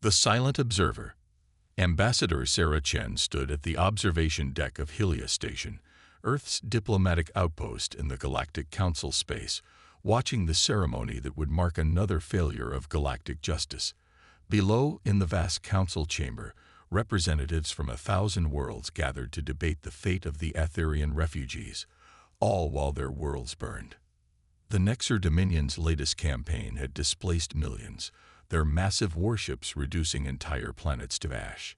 The silent observer. Ambassador Sarah Chen stood at the observation deck of Helios Station, Earth's diplomatic outpost in the Galactic Council space, watching the ceremony that would mark another failure of galactic justice. Below, in the vast council chamber, representatives from 1,000 worlds gathered to debate the fate of the Aetherian refugees, all while their worlds burned. The Nexar Dominion's latest campaign had displaced millions, their massive warships reducing entire planets to ash.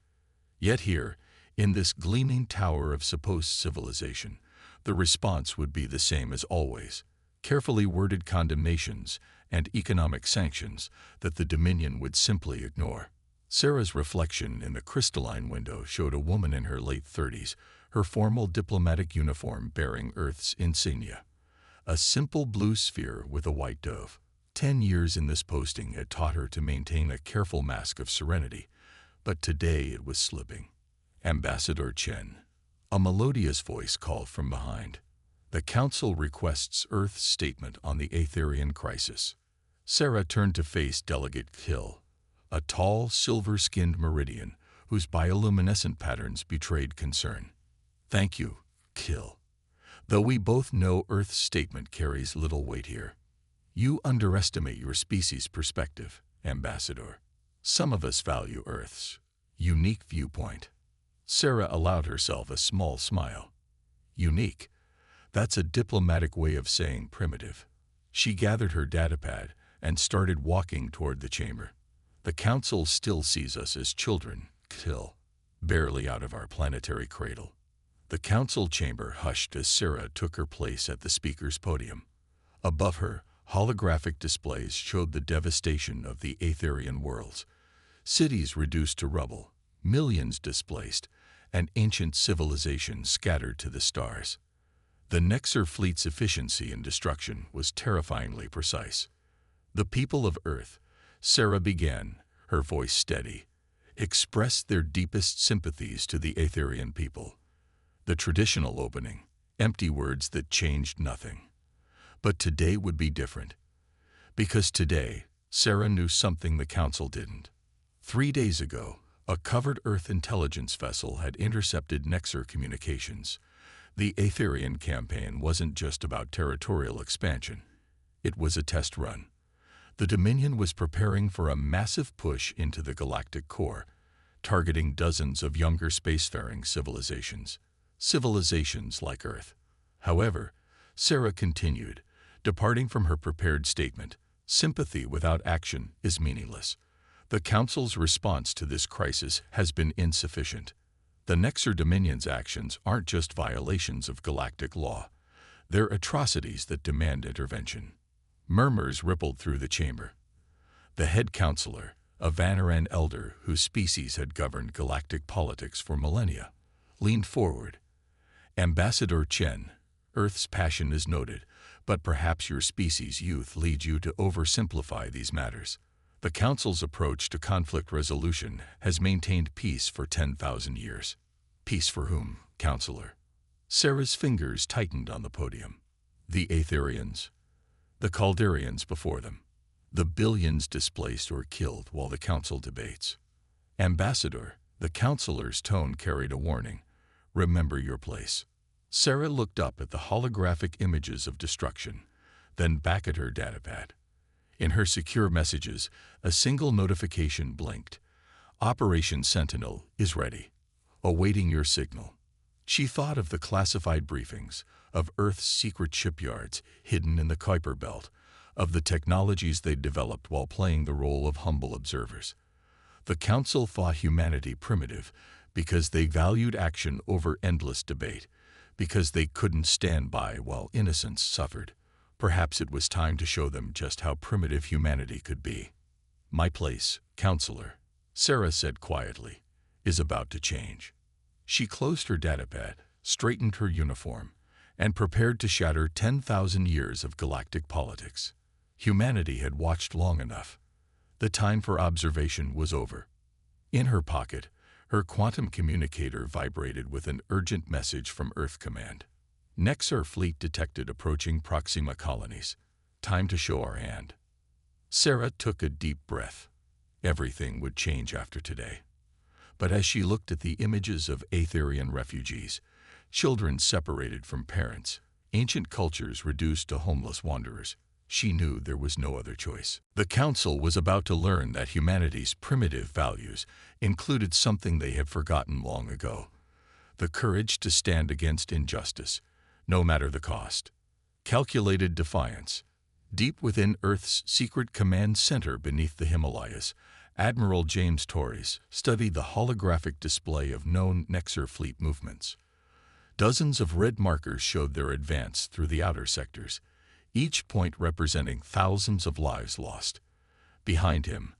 Yet here, in this gleaming tower of supposed civilization, the response would be the same as always: carefully worded condemnations and economic sanctions that the Dominion would simply ignore. Sarah's reflection in the crystalline window showed a woman in her late 30s, her formal diplomatic uniform bearing Earth's insignia. A simple blue sphere with a white dove. 10 years in this posting had taught her to maintain a careful mask of serenity, but today it was slipping. Ambassador Chen. A melodious voice called from behind. The Council requests Earth's statement on the Aetherian crisis. Sarah turned to face Delegate Hill, a tall, silver-skinned Meridian whose bioluminescent patterns betrayed concern. Thank you, Hill. Though we both know Earth's statement carries little weight here. You underestimate your species' perspective, Ambassador. Some of us value Earth's unique viewpoint. Sarah allowed herself a small smile. Unique. That's a diplomatic way of saying primitive. She gathered her datapad and started walking toward the chamber. The Council still sees us as children, Hill, barely out of our planetary cradle. The Council chamber hushed as Sarah took her place at the speaker's podium. Above her, holographic displays showed the devastation of the Aetherian worlds. Cities reduced to rubble, millions displaced, and ancient civilizations scattered to the stars. The Nexar fleet's efficiency in destruction was terrifyingly precise. The people of Earth, Sarah began, her voice steady, expressed their deepest sympathies to the Aetherian people. The traditional opening, empty words that changed nothing. But today would be different. Because today, Sarah knew something the Council didn't. 3 days ago, a covered Earth intelligence vessel had intercepted Nexar communications. The Aetherian campaign wasn't just about territorial expansion. It was a test run. The Dominion was preparing for a massive push into the galactic core, targeting dozens of younger spacefaring civilizations. Civilizations like Earth. However, Sarah continued, departing from her prepared statement, sympathy without action is meaningless. The Council's response to this crisis has been insufficient. The Nexar Dominion's actions aren't just violations of galactic law. They're atrocities that demand intervention. Murmurs rippled through the chamber. The head counselor, a Vanaran elder whose species had governed galactic politics for millennia, leaned forward. Ambassador Chen, Earth's passion is noted, but perhaps your species' youth leads you to oversimplify these matters. The Council's approach to conflict resolution has maintained peace for 10,000 years. Peace for whom, Counselor? Sarah's fingers tightened on the podium. The Aetherians. The Caldarians before them. The billions displaced or killed while the Council debates. Ambassador, the Counselor's tone carried a warning. Remember your place. Sarah looked up at the holographic images of destruction, then back at her datapad. In her secure messages, a single notification blinked. Operation Sentinel is ready, awaiting your signal. She thought of the classified briefings, of Earth's secret shipyards hidden in the Kuiper Belt, of the technologies they'd developed while playing the role of humble observers. The Council thought humanity primitive because they valued action over endless debate, because they couldn't stand by while innocents suffered. Perhaps it was time to show them just how primitive humanity could be. My place, Counselor, Sarah said quietly, is about to change. She closed her datapad, straightened her uniform, and prepared to shatter 10,000 years of galactic politics. Humanity had watched long enough. The time for observation was over. In her pocket, her quantum communicator vibrated with an urgent message from Earth Command. Nexar fleet detected approaching Proxima colonies. Time to show our hand. Sarah took a deep breath. everything would change after today. But as she looked at the images of Aetherian refugees, children separated from parents, ancient cultures reduced to homeless wanderers, she knew there was no other choice. The Council was about to learn that humanity's primitive values included something they had forgotten long ago: the courage to stand against injustice, no matter the cost. Calculated defiance. Deep within Earth's secret command center beneath the Himalayas, Admiral James Torres studied the holographic display of known Nexar fleet movements. Dozens of red markers showed their advance through the outer sectors, each point representing thousands of lives lost. Behind him,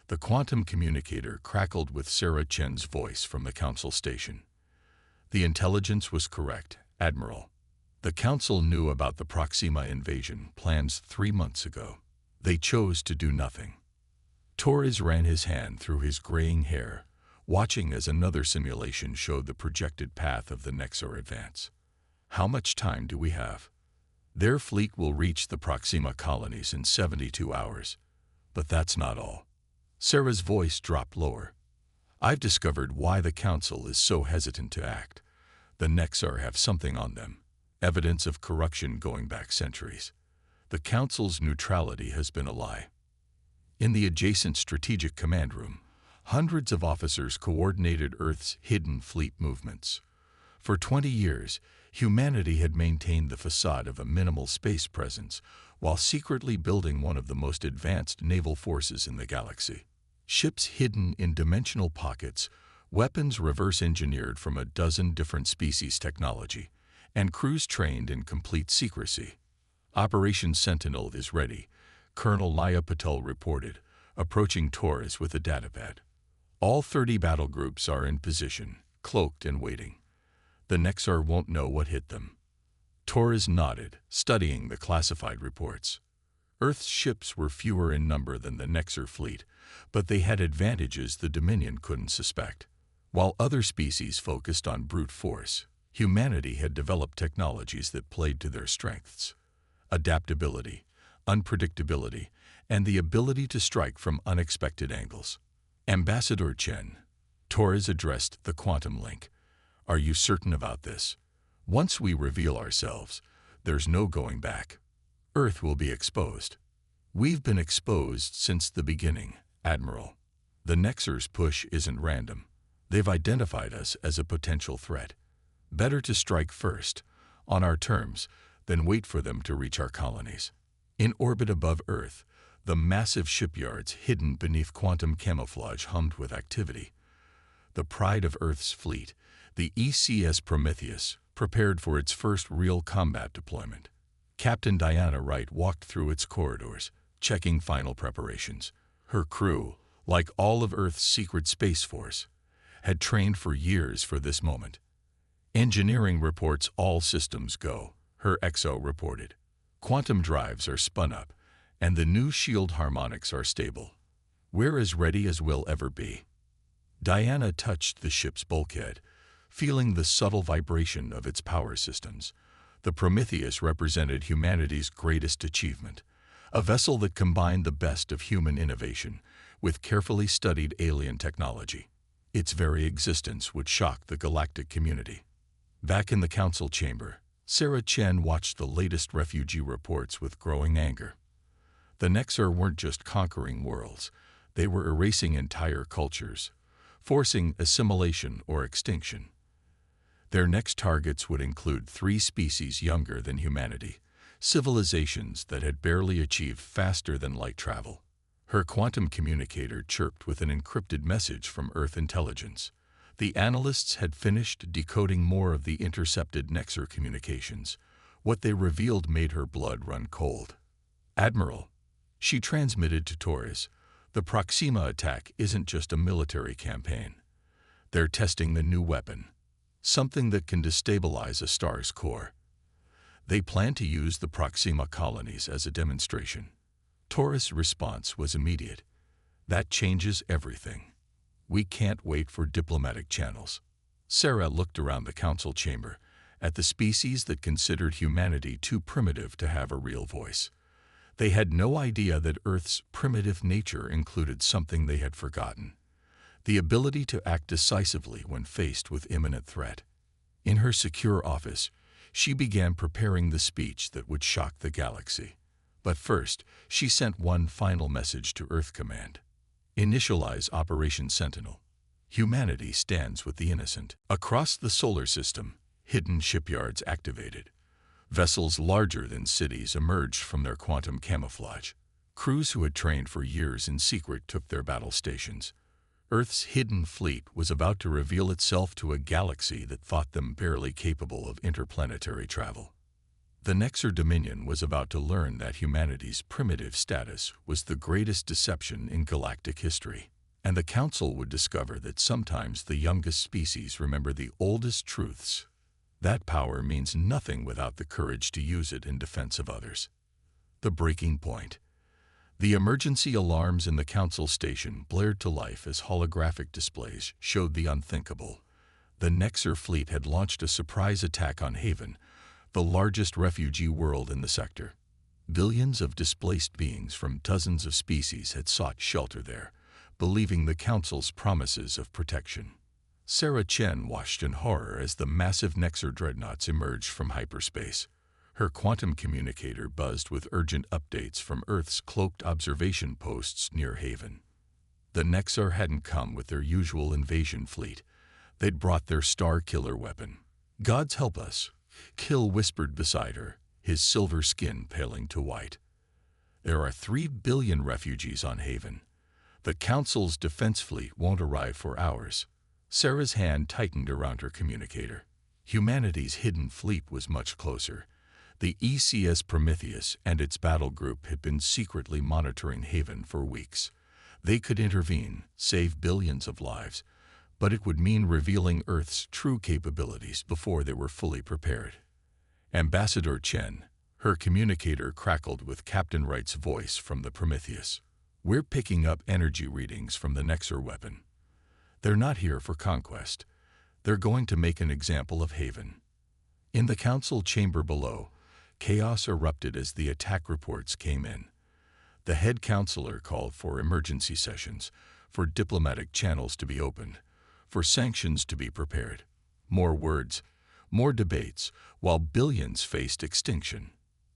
the quantum communicator crackled with Sarah Chen's voice from the Council station. The intelligence was correct, Admiral. The Council knew about the Proxima invasion plans 3 months ago. They chose to do nothing. Torres ran his hand through his graying hair, watching as another simulation showed the projected path of the Nexar advance. How much time do we have? Their fleet will reach the Proxima colonies in 72 hours. But that's not all. Sarah's voice dropped lower. I've discovered why the Council is so hesitant to act. The Nexar have something on them, evidence of corruption going back centuries. The Council's neutrality has been a lie. In the adjacent Strategic Command Room, hundreds of officers coordinated Earth's hidden fleet movements. For 20 years, humanity had maintained the facade of a minimal space presence while secretly building one of the most advanced naval forces in the galaxy. Ships hidden in dimensional pockets, weapons reverse-engineered from a dozen different species technology, and crews trained in complete secrecy. Operation Sentinel is ready, Colonel Naya Patel reported, approaching Torres with a datapad. All 30 battle groups are in position, cloaked and waiting. The Nexar won't know what hit them. Torres nodded, studying the classified reports. Earth's ships were fewer in number than the Nexar fleet, but they had advantages the Dominion couldn't suspect. While other species focused on brute force, humanity had developed technologies that played to their strengths: adaptability, unpredictability, and the ability to strike from unexpected angles. Ambassador Chen, Torres addressed the quantum link. Are you certain about this? Once we reveal ourselves, there's no going back. Earth will be exposed. We've been exposed since the beginning, Admiral. The Nexar's push isn't random. They've identified us as a potential threat. Better to strike first, on our terms, than wait for them to reach our colonies. In orbit above Earth, the massive shipyards hidden beneath quantum camouflage hummed with activity. The pride of Earth's fleet, the ECS Prometheus, prepared for its first real combat deployment. Captain Diana Wright walked through its corridors, checking final preparations. Her crew, like all of Earth's secret space force, had trained for years for this moment. Engineering reports all systems go, her XO reported. Quantum drives are spun up, and the new shield harmonics are stable. We're as ready as we'll ever be. Diana touched the ship's bulkhead, feeling the subtle vibration of its power systems. The Prometheus represented humanity's greatest achievement, a vessel that combined the best of human innovation with carefully studied alien technology. Its very existence would shock the galactic community. Back in the Council chamber, Sarah Chen watched the latest refugee reports with growing anger. The Nexar weren't just conquering worlds, they were erasing entire cultures, forcing assimilation or extinction. Their next targets would include 3 species younger than humanity, civilizations that had barely achieved faster-than-light travel. Her quantum communicator chirped with an encrypted message from Earth intelligence. The analysts had finished decoding more of the intercepted Nexar communications. What they revealed made her blood run cold. Admiral, she transmitted to Torres, the Proxima attack isn't just a military campaign. They're testing the new weapon, something that can destabilize a star's core. They plan to use the Proxima colonies as a demonstration. Torres' response was immediate. That changes everything. We can't wait for diplomatic channels. Sarah looked around the Council chamber, at the species that considered humanity too primitive to have a real voice. They had no idea that Earth's primitive nature included something they had forgotten: the ability to act decisively when faced with imminent threat. In her secure office, she began preparing the speech that would shock the galaxy. But first, she sent one final message to Earth Command. Initialize Operation Sentinel. Humanity stands with the innocent. Across the solar system, hidden shipyards activated. Vessels larger than cities emerged from their quantum camouflage. Crews who had trained for years in secret took their battle stations. Earth's hidden fleet was about to reveal itself to a galaxy that thought them barely capable of interplanetary travel. The Nexar Dominion was about to learn that humanity's primitive status was the greatest deception in galactic history, and the Council would discover that sometimes the youngest species remember the oldest truths. That power means nothing without the courage to use it in defense of others. The breaking point. The emergency alarms in the Council station blared to life as holographic displays showed the unthinkable. The Nexar fleet had launched a surprise attack on Haven, the largest refugee world in the sector. Billions of displaced beings from dozens of species had sought shelter there, believing the Council's promises of protection. Sarah Chen watched in horror as the massive Nexar dreadnoughts emerged from hyperspace. Her quantum communicator buzzed with urgent updates from Earth's cloaked observation posts near Haven. The Nexar hadn't come with their usual invasion fleet. They'd brought their star killer weapon. "Gods help us," Kill whispered beside her, his silver skin paling to white. "There are 3 billion refugees on Haven. The Council's defense fleet won't arrive for hours." Sarah's hand tightened around her communicator. Humanity's hidden fleet was much closer. The ECS Prometheus and its battle group had been secretly monitoring Haven for weeks. They could intervene, save billions of lives, but it would mean revealing Earth's true capabilities before they were fully prepared. Ambassador Chen, her communicator crackled with Captain Wright's voice from the Prometheus. "We're picking up energy readings from the Nexar weapon. They're not here for conquest. They're going to make an example of Haven." In the Council chamber below, chaos erupted as the attack reports came in. The head counselor called for emergency sessions, for diplomatic channels to be opened, for sanctions to be prepared. More words, more debates, while billions faced extinction.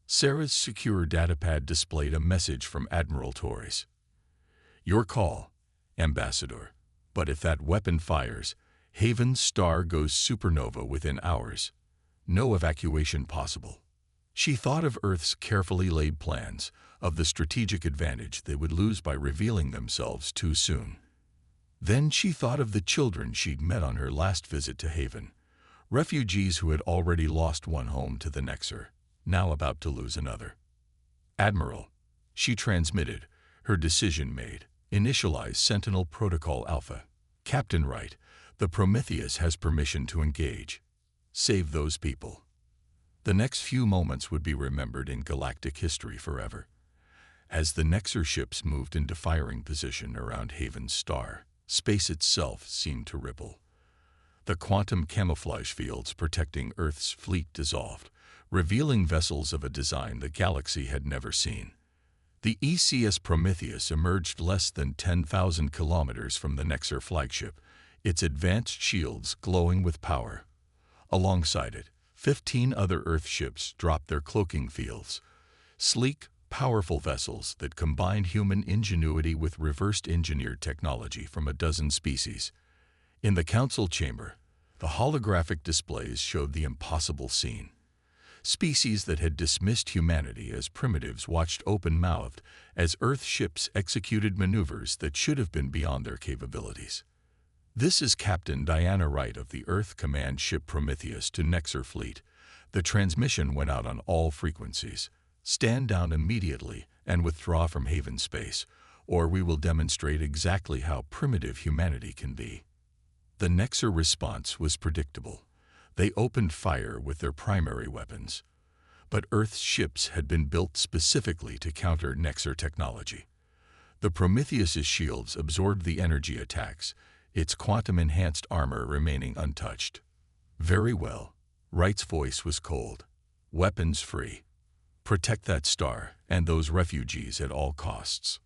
Sarah's secure datapad displayed a message from Admiral Torres. "Your call, Ambassador. But if that weapon fires, Haven's star goes supernova within hours. No evacuation possible." She thought of Earth's carefully laid plans, of the strategic advantage they would lose by revealing themselves too soon. Then she thought of the children she'd met on her last visit to Haven, refugees who had already lost one home to the Nexar, now about to lose another. "Admiral," she transmitted, her decision made. "Initialize Sentinel Protocol Alpha. Captain Wright, the Prometheus has permission to engage. Save those people." The next few moments would be remembered in galactic history forever. As the Nexar ships moved into firing position around Haven's star, space itself seemed to ripple. The quantum camouflage fields protecting Earth's fleet dissolved, revealing vessels of a design the galaxy had never seen. The ECS Prometheus emerged less than 10,000 kilometers from the Nexar flagship, its advanced shields glowing with power. Alongside it, 15 other Earth ships dropped their cloaking fields, sleek, powerful vessels that combined human ingenuity with reversed engineered technology from a dozen species. In the Council chamber, the holographic displays showed the impossible scene. Species that had dismissed humanity as primitives watched open-mouthed as Earth ships executed maneuvers that should have been beyond their capabilities. "This is Captain Diana Wright of the Earth Command Ship Prometheus to Nexar Fleet." The transmission went out on all frequencies. "Stand down immediately and withdraw from Haven space, or we will demonstrate exactly how primitive humanity can be." The Nexar response was predictable. They opened fire with their primary weapons. But Earth's ships had been built specifically to counter Nexar technology. The Prometheus's shields absorbed the energy attacks, its quantum-enhanced armor remaining untouched. "Very well." Wright's voice was cold. "Weapons free. Protect that star, and those refugees at all costs.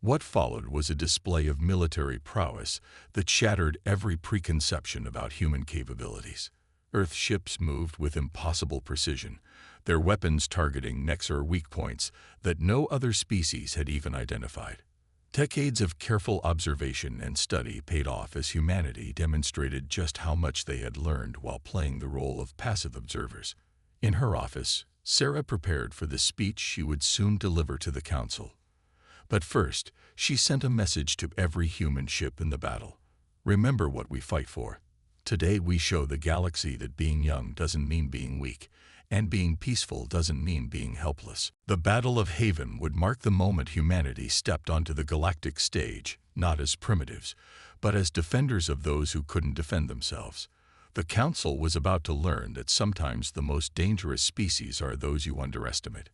What followed was a display of military prowess that shattered every preconception about human capabilities. Earth ships moved with impossible precision, their weapons targeting Nexar weak points that no other species had even identified. Decades of careful observation and study paid off as humanity demonstrated just how much they had learned while playing the role of passive observers. In her office, Sarah prepared for the speech she would soon deliver to the Council. But first, she sent a message to every human ship in the battle. Remember what we fight for. Today we show the galaxy that being young doesn't mean being weak, and being peaceful doesn't mean being helpless. The Battle of Haven would mark the moment humanity stepped onto the galactic stage, not as primitives, but as defenders of those who couldn't defend themselves. The Council was about to learn that sometimes the most dangerous species are those you underestimate.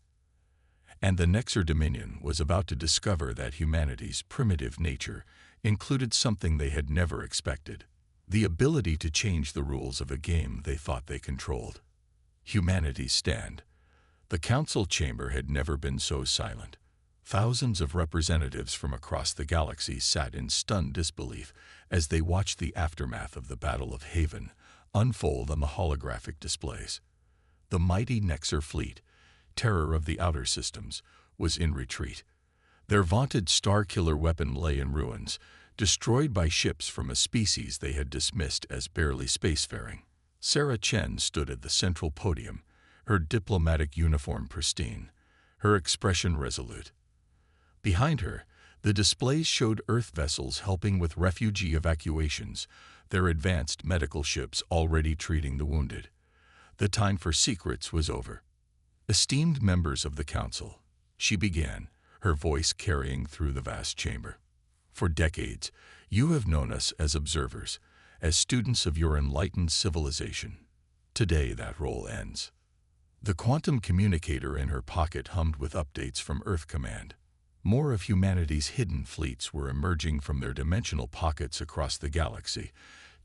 And the Nexar Dominion was about to discover that humanity's primitive nature included something they had never expected: the ability to change the rules of a game they thought they controlled. Humanity's stand. The Council chamber had never been so silent. Thousands of representatives from across the galaxy sat in stunned disbelief as they watched the aftermath of the Battle of Haven unfold on the holographic displays. The mighty Nexar fleet, terror of the outer systems, was in retreat. Their vaunted star-killer weapon lay in ruins, destroyed by ships from a species they had dismissed as barely spacefaring. Sarah Chen stood at the central podium, her diplomatic uniform pristine, her expression resolute. Behind her, the displays showed Earth vessels helping with refugee evacuations, their advanced medical ships already treating the wounded. The time for secrets was over. Esteemed members of the Council, she began, her voice carrying through the vast chamber. For decades, you have known us as observers, as students of your enlightened civilization. Today that role ends. The quantum communicator in her pocket hummed with updates from Earth Command. More of humanity's hidden fleets were emerging from their dimensional pockets across the galaxy,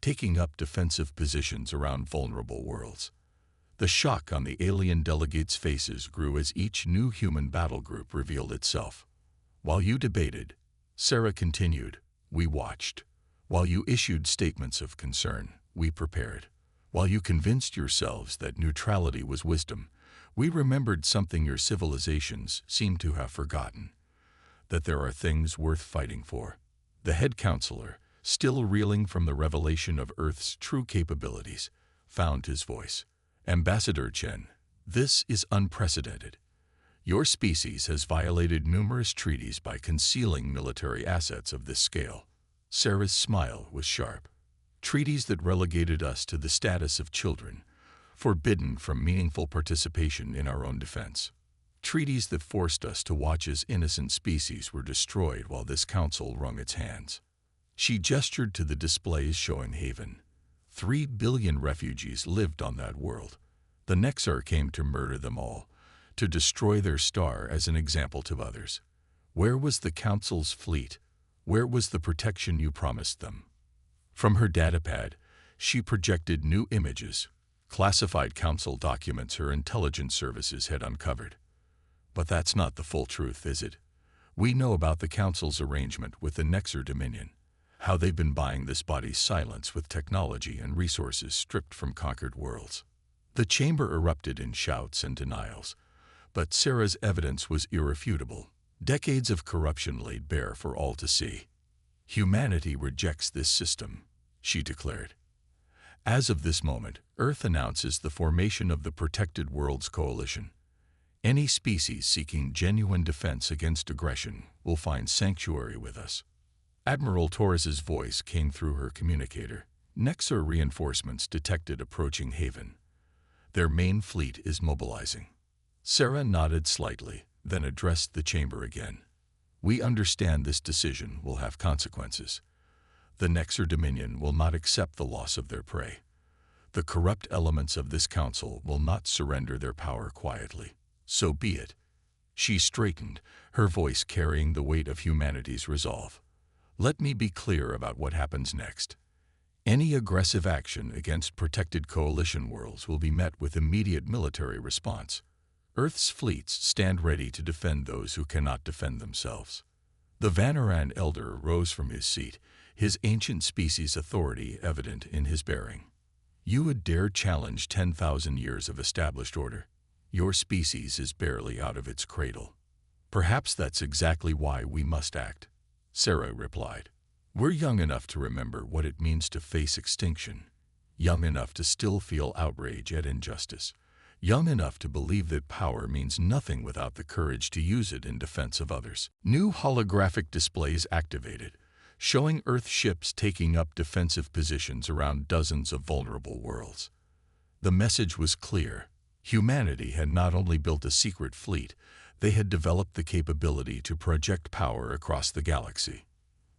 taking up defensive positions around vulnerable worlds. The shock on the alien delegates' faces grew as each new human battle group revealed itself. While you debated, Sarah continued, we watched. While you issued statements of concern, we prepared. While you convinced yourselves that neutrality was wisdom, we remembered something your civilizations seem to have forgotten: that there are things worth fighting for. The head counselor, still reeling from the revelation of Earth's true capabilities, found his voice. Ambassador Chen, this is unprecedented. Your species has violated numerous treaties by concealing military assets of this scale. Sarah's smile was sharp. Treaties that relegated us to the status of children, forbidden from meaningful participation in our own defense. Treaties that forced us to watch as innocent species were destroyed while this council wrung its hands. She gestured to the displays showing Haven. 3 billion refugees lived on that world. The Nexar came to murder them all, to destroy their star as an example to others. Where was the Council's fleet? Where was the protection you promised them? From her datapad, she projected new images, classified Council documents her intelligence services had uncovered. But that's not the full truth, is it? We know about the Council's arrangement with the Nexar Dominion, how they've been buying this body's silence with technology and resources stripped from conquered worlds. The chamber erupted in shouts and denials, but Sarah's evidence was irrefutable. Decades of corruption laid bare for all to see. Humanity rejects this system, she declared. As of this moment, Earth announces the formation of the Protected Worlds Coalition. Any species seeking genuine defense against aggression will find sanctuary with us. Admiral Torres's voice came through her communicator. Nexar reinforcements detected approaching Haven. Their main fleet is mobilizing. Sarah nodded slightly, then addressed the chamber again. We understand this decision will have consequences. The Nexar Dominion will not accept the loss of their prey. The corrupt elements of this council will not surrender their power quietly. So be it. She straightened, her voice carrying the weight of humanity's resolve. Let me be clear about what happens next. Any aggressive action against protected coalition worlds will be met with immediate military response. Earth's fleets stand ready to defend those who cannot defend themselves. The Vanaran elder rose from his seat, his ancient species authority evident in his bearing. You would dare challenge 10,000 years of established order? Your species is barely out of its cradle. Perhaps that's exactly why we must act, Sarah replied. We're young enough to remember what it means to face extinction, young enough to still feel outrage at injustice, young enough to believe that power means nothing without the courage to use it in defense of others. New holographic displays activated, showing Earth ships taking up defensive positions around dozens of vulnerable worlds. The message was clear. Humanity had not only built a secret fleet, they had developed the capability to project power across the galaxy.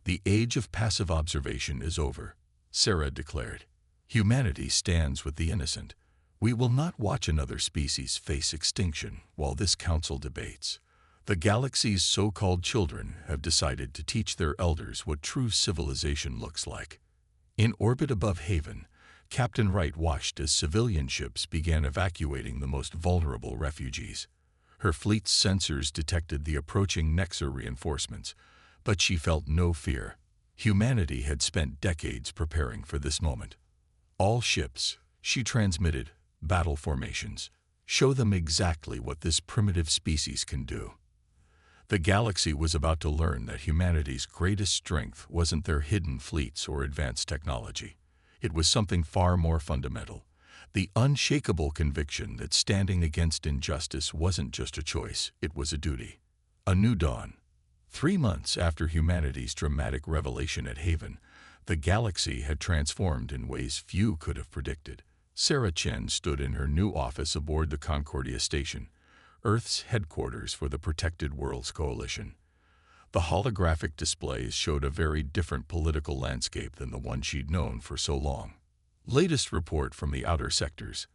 The age of passive observation is over, Sarah declared. Humanity stands with the innocent. We will not watch another species face extinction while this council debates. The galaxy's so-called children have decided to teach their elders what true civilization looks like. In orbit above Haven, Captain Wright watched as civilian ships began evacuating the most vulnerable refugees. Her fleet's sensors detected the approaching Nexar reinforcements, but she felt no fear. Humanity had spent decades preparing for this moment. All ships, she transmitted, battle formations. Show them exactly what this primitive species can do. The galaxy was about to learn that humanity's greatest strength wasn't their hidden fleets or advanced technology. It was something far more fundamental. The unshakable conviction that standing against injustice wasn't just a choice, it was a duty. A new dawn. 3 months after humanity's dramatic revelation at Haven, the galaxy had transformed in ways few could have predicted. Sarah Chen stood in her new office aboard the Concordia station, Earth's headquarters for the Protected Worlds Coalition. The holographic displays showed a very different political landscape than the one she'd known for so long. Latest report from the outer sectors.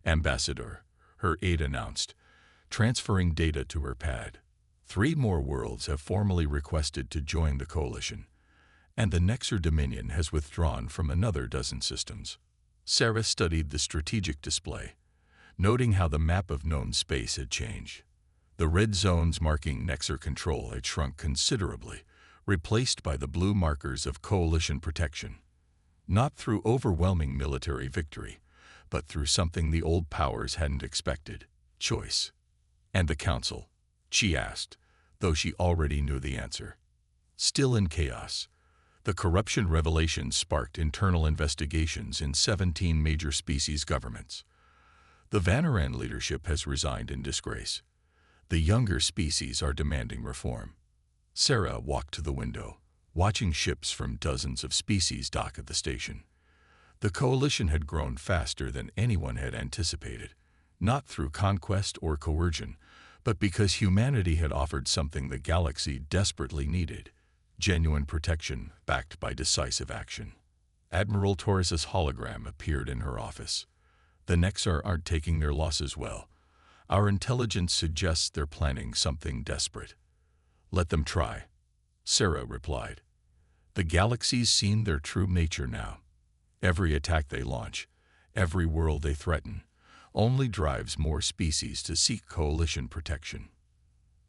Ambassador, her aide announced, transferring data to her pad. 3 more worlds have formally requested to join the coalition, and the Nexar Dominion has withdrawn from another dozen systems. Sarah studied the strategic display, noting how the map of known space had changed. The red zones marking Nexar control had shrunk considerably, replaced by the blue markers of coalition protection. Not through overwhelming military victory, but through something the old powers hadn't expected: choice. And the Council? She asked, though she already knew the answer. Still in chaos. The corruption revelations sparked internal investigations in 17 major species governments. The Vanaran leadership has resigned in disgrace. The younger species are demanding reform. Sarah walked to the window, watching ships from dozens of species dock at the station. The coalition had grown faster than anyone had anticipated, not through conquest or coercion, but because humanity had offered something the galaxy desperately needed: genuine protection backed by decisive action. Admiral Torres's hologram appeared in her office. The Nexar aren't taking their losses well. Our intelligence suggests they're planning something desperate. Let them try, Sarah replied. The galaxy's seen their true nature now. Every attack they launch, every world they threaten, only drives more species to seek coalition protection.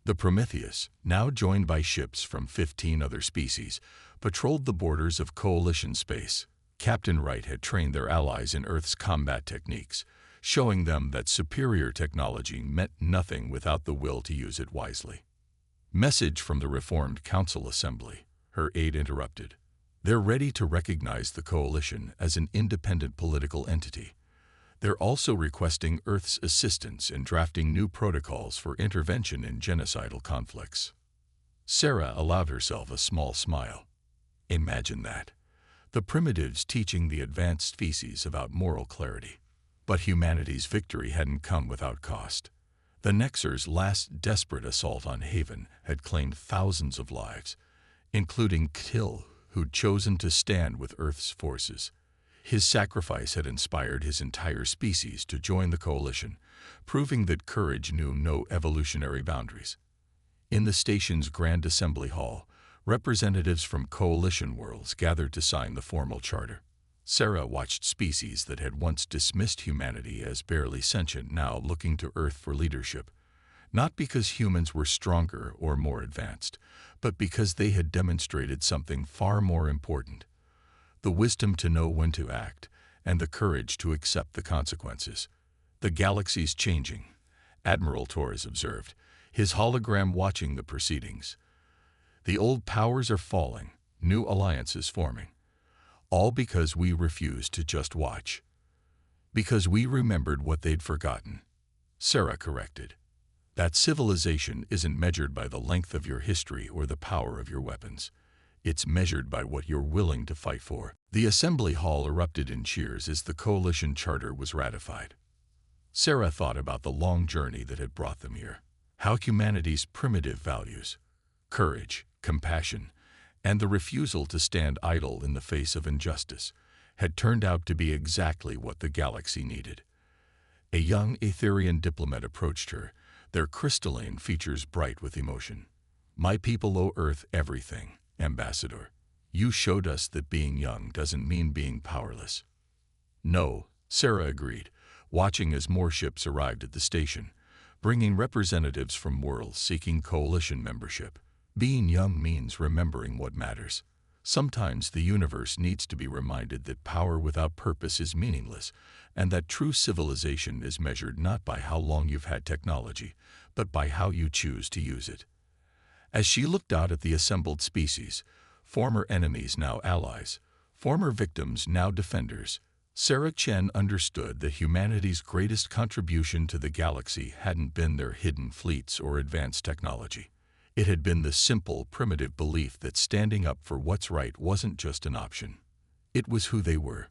The Prometheus, now joined by ships from 15 other species, patrolled the borders of coalition space. Captain Wright had trained their allies in Earth's combat techniques, showing them that superior technology meant nothing without the will to use it wisely. Message from the Reformed Council Assembly, her aide interrupted. They're ready to recognize the coalition as an independent political entity. They're also requesting Earth's assistance in drafting new protocols for intervention in genocidal conflicts. Sarah allowed herself a small smile. Imagine that. The primitives teaching the advanced species about moral clarity. But humanity's victory hadn't come without cost. The Nexar's last desperate assault on Haven had claimed thousands of lives, including Till, who'd chosen to stand with Earth's forces. His sacrifice had inspired his entire species to join the coalition, proving that courage knew no evolutionary boundaries. In the station's Grand Assembly Hall, representatives from coalition worlds gathered to sign the formal charter. Sarah watched species that had once dismissed humanity as barely sentient now looking to Earth for leadership, not because humans were stronger or more advanced, but because they had demonstrated something far more important: the wisdom to know when to act and the courage to accept the consequences. "The galaxy's changing," Admiral Torres observed, his hologram watching the proceedings. "The old powers are falling, new alliances forming. All because we refused to just watch. Because we remembered what they'd forgotten," Sarah corrected. "That civilization isn't measured by the length of your history or the power of your weapons. It's measured by what you're willing to fight for." The assembly hall erupted in cheers as the coalition charter was ratified. Sarah thought about the long journey that had brought them here. How humanity's primitive values, courage, compassion, and the refusal to stand idle in the face of injustice, had turned out to be exactly what the galaxy needed. A young Aetherian diplomat approached her, their crystalline features bright with emotion. "My people owe Earth everything, Ambassador. You showed us that being young doesn't mean being powerless." "No," Sarah agreed, watching as more ships arrived at the station, bringing representatives from worlds seeking coalition membership. "Being young means remembering what matters. Sometimes the universe needs to be reminded that power without purpose is meaningless, and that true civilization is measured not by how long you've had technology, but by how you choose to use it." As she looked out at the assembled species, former enemies now allies, former victims now defenders, Sarah Chen understood that humanity's greatest contribution to the galaxy hadn't been their hidden fleets or advanced technology. It had been the simple, primitive belief that standing up for what's right wasn't just an option. It was who they were.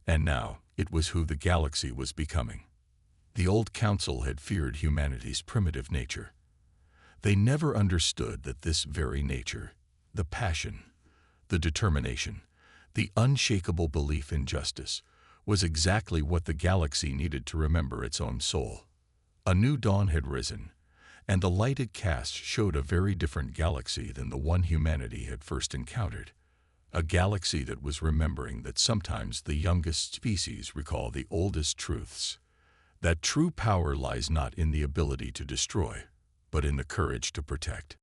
And now, it was who the galaxy was becoming. The old council had feared humanity's primitive nature. They never understood that this very nature, the passion, the determination, the unshakable belief in justice, was exactly what the galaxy needed to remember its own soul. A new dawn had risen, and the light it cast showed a very different galaxy than the one humanity had first encountered. A galaxy that was remembering that sometimes the youngest species recall the oldest truths. That true power lies not in the ability to destroy, but in the courage to protect.